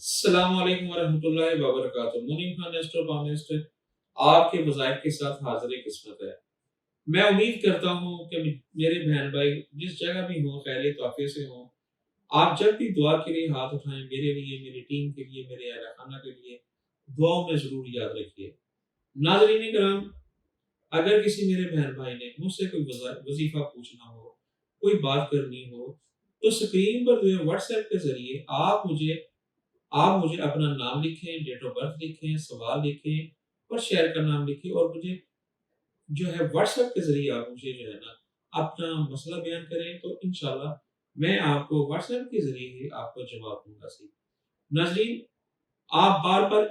السلام علیکم ورحمۃ اللہ وبرکاتہ۔ منیم خان ایسٹرو پامسٹ آپ کے وظائف کے ساتھ حاضر قسمت ہے۔ میں امید کرتا ہوں کہ میرے بہن بھائی جس جگہ بھی ہوں خیریت و عافیت سے ہوں۔ آپ جب بھی دعا کے لیے ہاتھ اٹھائیں میرے لیے، میری ٹیم کے لیے، میرے اہل خانہ کے لیے دعاؤں میں ضرور یاد رکھیے۔ ناظرین کرام، اگر کسی میرے بہن بھائی نے مجھ سے کوئی وظیفہ پوچھنا ہو، کوئی بات کرنی ہو، تو سکرین پر جو ہے واٹس ایپ کے ذریعے آپ مجھے اپنا نام لکھیں، ڈیٹ آف برتھ لکھیں، سوال لکھیں اور شہر کا نام لکھیں، اور مجھے جو ہے واٹس ایپ کے ذریعے آپ مجھے جو ہے نا اپنا مسئلہ بیان کریں، تو انشاءاللہ میں آپ کو واٹس ایپ کے ذریعے ہی آپ کو جواب دوں گا۔ ناظرین، آپ بار بار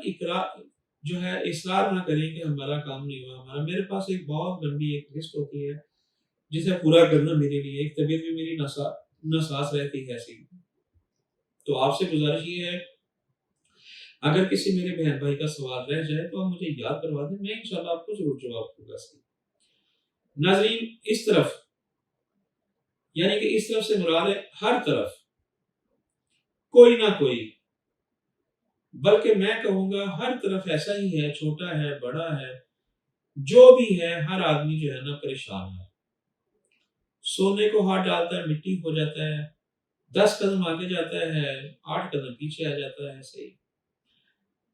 جو ہے اصرار نہ کریں کہ ہمارا کام نہیں ہوا ہمارا۔ میرے پاس ایک بہت لمبی ایک لسٹ ہوتی ہے جسے پورا کرنا میرے لیے، ایک طبیعت بھی میری ناساز رہتی ہے تو آپ سے گزارش یہ ہے، اگر کسی میرے بہن بھائی کا سوال رہ جائے تو آپ مجھے یاد کروا دیں، میں انشاءاللہ آپ کو ضرور جواب دوں گا۔ ناظرین، اس طرف یعنی کہ اس طرف سے مراد ہے ہر طرف کوئی نہ کوئی، بلکہ میں کہوں گا ہر طرف ایسا ہی ہے، چھوٹا ہے، بڑا ہے، جو بھی ہے، ہر آدمی جو ہے نا پریشان ہے۔ سونے کو ہاتھ ڈالتا ہے مٹی ہو جاتا ہے، 10 قدم آگے جاتا ہے، 8 قدم پیچھے آ جاتا ہے۔ صحیح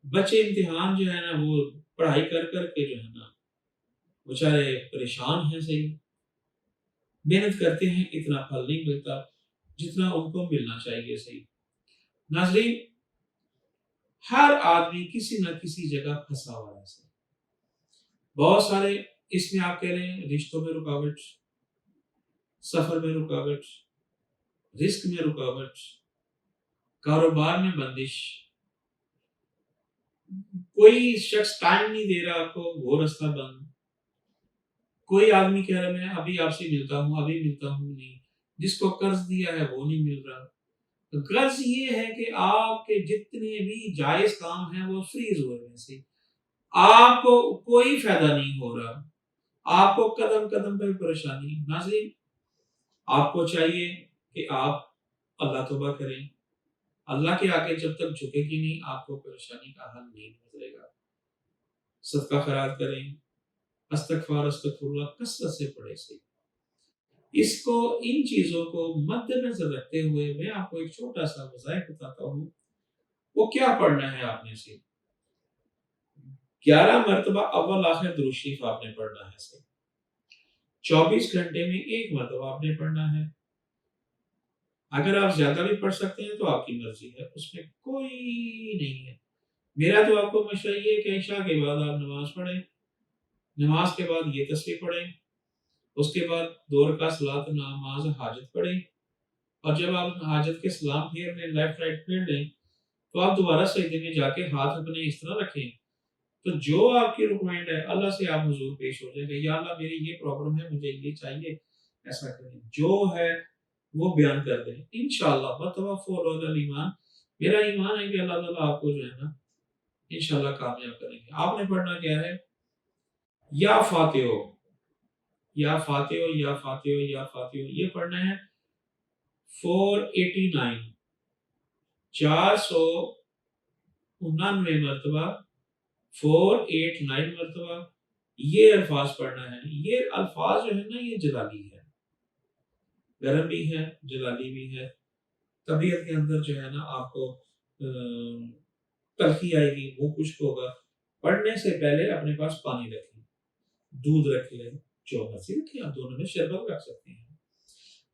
بچے امتحان جو ہے نا وہ پڑھائی کر کر کے جو ہے نا بیچارے پریشان ہیں۔ صحیح محنت کرتے ہیں، اتنا پھل نہیں ملتا جتنا ان کو ملنا چاہیے۔ صحیح ناظرین، ہر آدمی کسی نہ کسی جگہ پھنسا ہوا ہے۔ صحیح بہت سارے اس میں آپ کہہ رہے ہیں رشتوں میں رکاوٹ، سفر میں رکاوٹ، رزق میں رکاوٹ، کاروبار میں بندش، کوئی شخص ٹائم نہیں دے رہا آپ کو، وہ رستہ بند، کوئی آدمی کہہ رہا میں ابھی آپ سے ملتا ہوں، ابھی ملتا ہوں نہیں، جس کو قرض دیا ہے وہ نہیں مل رہا۔ غرض یہ ہے کہ آپ کے جتنے بھی جائز کام ہیں وہ فریز ہوئے ہیں۔ سے آپ کو کوئی فائدہ نہیں ہو رہا، آپ کو قدم قدم پہ پریشانی۔ ناظرین، آپ کو چاہیے کہ آپ اللہ توبہ کریں۔ اللہ کے آگے جب تک جھکے گی نہیں، آپ کو پریشانی کا حل نہیں نظرے گا۔ صدقہ خیرات کریں، استغفار اللہ کثرت سے پڑھے۔ سے اس کو، ان چیزوں کو مد نظر رکھتے ہوئے میں آپ کو ایک چھوٹا سا وظائف بتاتا ہوں۔ وہ کیا پڑھنا ہے آپ نے؟ سے 11 مرتبہ اول آخر درود شریف آپ نے پڑھنا ہے۔ سے 24 گھنٹے میں 1 مرتبہ آپ نے پڑھنا ہے۔ اگر آپ زیادہ بھی پڑھ سکتے ہیں تو آپ کی مرضی ہے، اس میں کوئی نہیں ہے۔ میرا تو آپ کو مشورہ یہ ہے کہ عشاء کے بعد آپ نماز پڑھیں، نماز کے بعد یہ تسبیح پڑھیں، اس کے بعد 2 رکعت صلاۃ نماز حاجت پڑھیں، اور جب آپ حاجت کے سلام پھیر لیں، لیفٹ رائٹ پھیر لیں، تو آپ دوبارہ سجدے میں جا کے ہاتھ اپنے اس طرح رکھیں، تو جو آپ کی ریکوائرمنٹ ہے اللہ سے آپ حضور پیش ہو جائیں کہ یا اللہ میری یہ پرابلم ہے، مجھے یہ چاہیے، ایسا کریں، جو ہے وہ بیان کر دیں۔ انشاءاللہ وتوفوا الایمان، میرا ایمان ہے کہ اللہ تعالیٰ آپ کو جو ہے نا انشاءاللہ کامیاب کریں گے۔ آپ نے پڑھنا کیا ہے؟ یا فاتح ہو، یا فاتح ہو، یا فاتح ہو، یا فاتح ہو، یہ پڑھنا ہے 489 499 مرتبہ، 489 مرتبہ یہ الفاظ پڑھنا ہے۔ یہ الفاظ جو ہے نا یہ جلالی ہے، گرم بھی ہے، جلالی بھی ہے۔ طبیعت کے اندر جو ہے نا آپ کو تلخی آئے گی، وہ خشک ہوگا۔ پڑھنے سے پہلے اپنے پاس پانی رکھیں، دودھ رکھ لیں، جو مرضی رکھیں، آپ دونوں میں شربت رکھ سکتے ہیں۔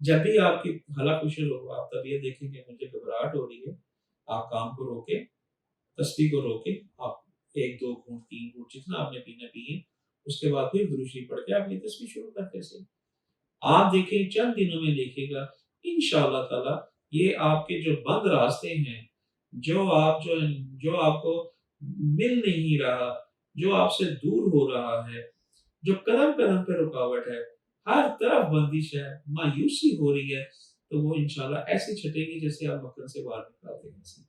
جب بھی آپ کی حلق خوشی ہو، آپ طبیعت دیکھیں کہ مجھے گھبراہٹ ہو رہی ہے، آپ کام کو روکیں، تسبیح کو روکیں، آپ 1 2 گھونٹ 3 گھونٹ جتنا آپ نے پینا پیئے، اس کے بعد پھر درود شریف پڑھ کے آپ یہ تسبیح شروع کرتے سے آپ دیکھیں چند دنوں میں دیکھے گا انشاءاللہ تعالی یہ آپ کے جو بند راستے ہیں، جو آپ کو مل نہیں رہا، جو آپ سے دور ہو رہا ہے، جو قدم قدم پہ رکاوٹ ہے، ہر طرف بندش ہے، مایوسی ہو رہی ہے، تو وہ انشاءاللہ ایسی چھٹے گی جیسے آپ مکھن سے باہر نکالتے ہیں۔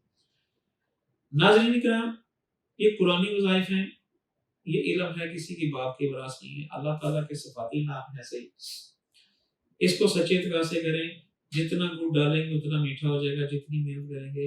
ناظرین کرام، یہ قرآنی وظائف ہیں، یہ علم ہے، کسی کی بات کی وراثت نہیں ہے، اللہ تعالیٰ کے صفاتی نام ہے۔ صحیح اس کو سچے طرح سے کریں، جتنا گڑ ڈالیں گے اتنا میٹھا ہو جائے گا، جتنی محنت کریں گے